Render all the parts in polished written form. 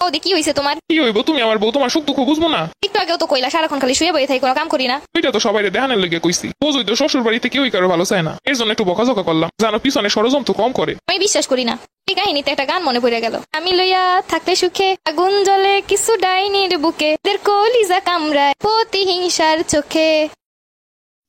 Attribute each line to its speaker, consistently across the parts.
Speaker 1: ও দেখি হইছে তোমার?
Speaker 2: কি হইব, তুমি আমার বউ, তোমার সুখ দুঃখ বুঝবো না?
Speaker 1: একটু আগেও তো কইলা সারাক্ষণ খালি শুয়ে বসে থাকি, কোনো কাম করি না।
Speaker 2: ওইটা তো সবাই দেখানোর লেগে কইছি। বোঝই তো শ্বশুর বাড়িতে কেউই কারো ভালো চায় না, এর জন্য একটু বকাঝকা করলাম। জানো পিছনে ষড়যন্ত্র কম করে।
Speaker 1: আমি বিশ্বাস করি না। এই কাহিনীতে একটা গান মনে পড়ে গেল। আমি লইয়া থাকলে সুখে আগুন জ্বলে কিছু ডাইনির বুকে, দের কলিজা কামড়ায় প্রতিহিংসার চোখে।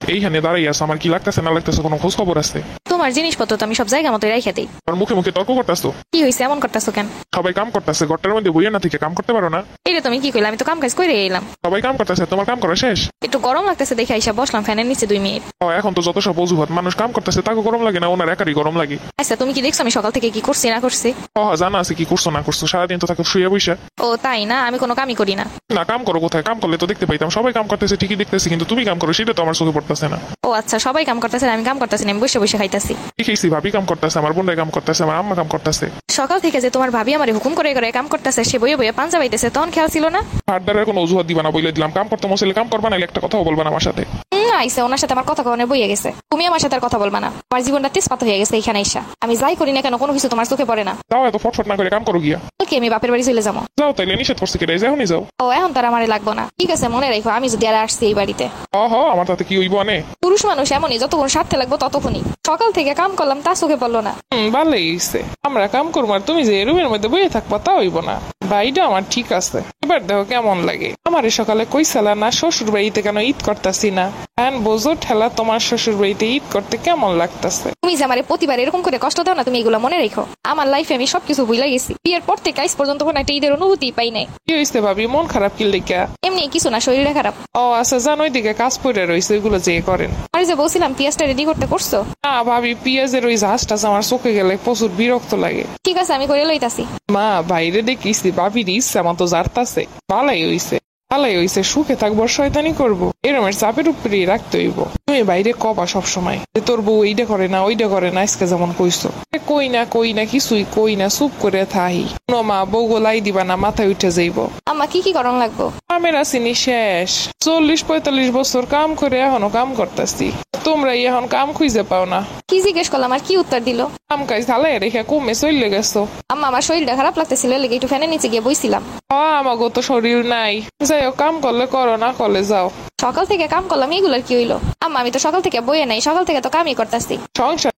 Speaker 2: এইখানে দাঁড়াই আছে, আমার কি লাগতেছে না লাগতেছে কোনো খোঁজ খবর আছে?
Speaker 1: তোমার জিনিসপত্র তো আমি সব জায়গা মতো রেখে দিই।
Speaker 2: আর মুখে মুখে তর্ক করতেছো।
Speaker 1: কি হয়েছে, এমন করতেছো কেন?
Speaker 2: সবাই কাম করতেছে, ঘরটার মধ্যে বইয়া না থেকে কাম করতে পারো না?
Speaker 1: এটা তুমি কি কইলা? আমি তো কাম কাজ করে এলাম।
Speaker 2: সবাই কাম করতেছে, তোমার কাম করা শেষ?
Speaker 1: একটু গরম লাগতেছে দেখে আইসা বসলাম ফ্যানের নিচে 2 মিনিট।
Speaker 2: এখন তো যত সব অজুহাত, মানুষ কাম করতেছে তাকে গরম লাগে না, ওনার একারই গরম লাগে।
Speaker 1: আচ্ছা তুমি কি দেখছো আমি সকাল থেকে কি করছি না করছি?
Speaker 2: জানা আছে কি করছো না করছো, সারাদিন তো তাকে শুয়ে বসে।
Speaker 1: ও তাই না? আমি কোনো কামই করি না।
Speaker 2: না কাম করো কোথায়? কাম করলে তো দেখতে পাইতাম। সবাই কাম করতেছে ঠিকই দেখতেছি, কিন্তু তুমি কাম করো সেটা তো আমার চোখে পড়তেছে না।
Speaker 1: ও আচ্ছা, সবাই কাম করতেছে আমি কাম করতেছি না, আমি বসে বসে খাইতাছি।
Speaker 2: দেখেছি ভাবি কাম করতেছে, আমার বোনরা কাম করতেছে, আমার আম্মা কাম করতেছে।
Speaker 1: সকাল থেকে যে তোমার ভাবি আমারে হুকুম করে করে কাম করতেছে, সে বইয়ে বইয়ে পাঞ্জা বাইতেছে, তখন খেয়াল ছিল না?
Speaker 2: হাত দ্বারা কোনো অজুহাত দিবা না বলে দিলাম। কাম করতে মশলে কাম করবা না, একটা কথাও বলবা না আমার সাথে।
Speaker 1: আইসা ওনার সাথে আমার কথা কখনো বইয়ে গেছে। তুমি আমার সাথে আর কথা বলবা না। আমার জীবনটা তেজপাত হয়ে গেছে এখানে আইসা। আমি যাই করি না কেন কোনো কিছু তোমার চোখে পড়ে না।
Speaker 2: যাও, এত ফটফট না করে কাম করো গিয়া।
Speaker 1: কালকে আমি বাপের বাড়ি চলে যাবো।
Speaker 2: যাও, তাইলে নিষেধ করছি কেটে এখনই যাও।
Speaker 1: ও এখন তার আমারে লাগবো না, ঠিক আছে মনে রাখো আমি যদি আর আসছি এই বাড়িতে।
Speaker 2: আমার তাতে কি হইব আনে?
Speaker 1: পুরুষ মানুষ এমনই, যতক্ষণ স্বার্থে লাগবো ততক্ষণই। সকাল থেকে কাম করলাম তা চোখে পড়লো না।
Speaker 3: ভালোই হইছে, আমরা কাম করবো আর তুমি যে রুমের মধ্যে বইয়ে থাকবা তা হইব না। বাড়িটা আমার ঠিক আছে, এবার দেখো কেমন লাগে। আমার সকালে কইসালা না শ্বশুর বাড়িতে কেন ঈদ করতেছি না? এখন বোঝো ঠেলা তোমার শ্বশুর বাড়িতে ঈদ করতে কেমন লাগতেছে।
Speaker 1: তুমি যে আমারে প্রতিবার এরকম করে কষ্ট দাও না, তুমি এগুলো মনে রেখো। আমার লাইফে আমি সবকিছু ভুলে গেছি। বিয়ের পর থেকে আজ পর্যন্ত কোনো একটা ঈদের অনুভূতি পাই নাই।
Speaker 3: কি হইছে ভাবি, মন খারাপ কি লেখা?
Speaker 1: এমনি কিছু না, শরীরটা খারাপ।
Speaker 3: ও আচ্ছা, জান ওইদিকে কাজ পড়ে রয়েছে, ওইগুলো যে করেন।
Speaker 1: আর যে বলছিলাম পেঁয়াজটা রেডি করতে করছো?
Speaker 3: না ভাবি, পেঁয়াজের ওই ঝাঁসটা আমার চোখে গেলে প্রচুর বিরক্ত লাগে।
Speaker 1: ঠিক আছে আমি করে লইতাছি।
Speaker 3: মা বাইরে দেখিছি ভাবির ইচ্ছা মতো জারতাছে। ভালাই হইছে, ভালাই হইছে, সুখে থাকবো শয়তানি করবো এরমের চাপের উপরেই রাখতে হইব। তুমি বাইরে কবা সবসময় যে তোর বউ এইটা করে না ওইটা করে না, আজকে যেমন কইছো। কই না কিছুই কই না, চুপ করে থাহি। মা বউ গোলাই দিবা না, মাথায় উঠে যাইব।
Speaker 1: আম্মা কি কি করণ লাগবো?
Speaker 3: কামের আসিনি শেষ। 40-45 বছর কাম করে এখনো কাম করতেছি, তোমরা এখন কাম খুঁজে পাও না।
Speaker 1: কি জিজ্ঞেস করলাম আর কি উত্তর দিল?
Speaker 3: কাম কাজ ঢালাই রেখে কমে চলে গেছো।
Speaker 1: আম্মা আমার শরীরটা খারাপ লাগতেছিল, লেগে একটু ফ্যানের নিচে গিয়ে বইছিলাম।
Speaker 3: আমাগো তো শরীর নাই। যাই হোক, কাম করলে করো, না করলে যাও।
Speaker 1: সকাল থেকে কাম করলাম, এগুলার কি হইলো? আম্মা আমি তো সকাল থেকে বইয়ে নাই, সকাল থেকে তো কামই করতেছি।
Speaker 3: সংসার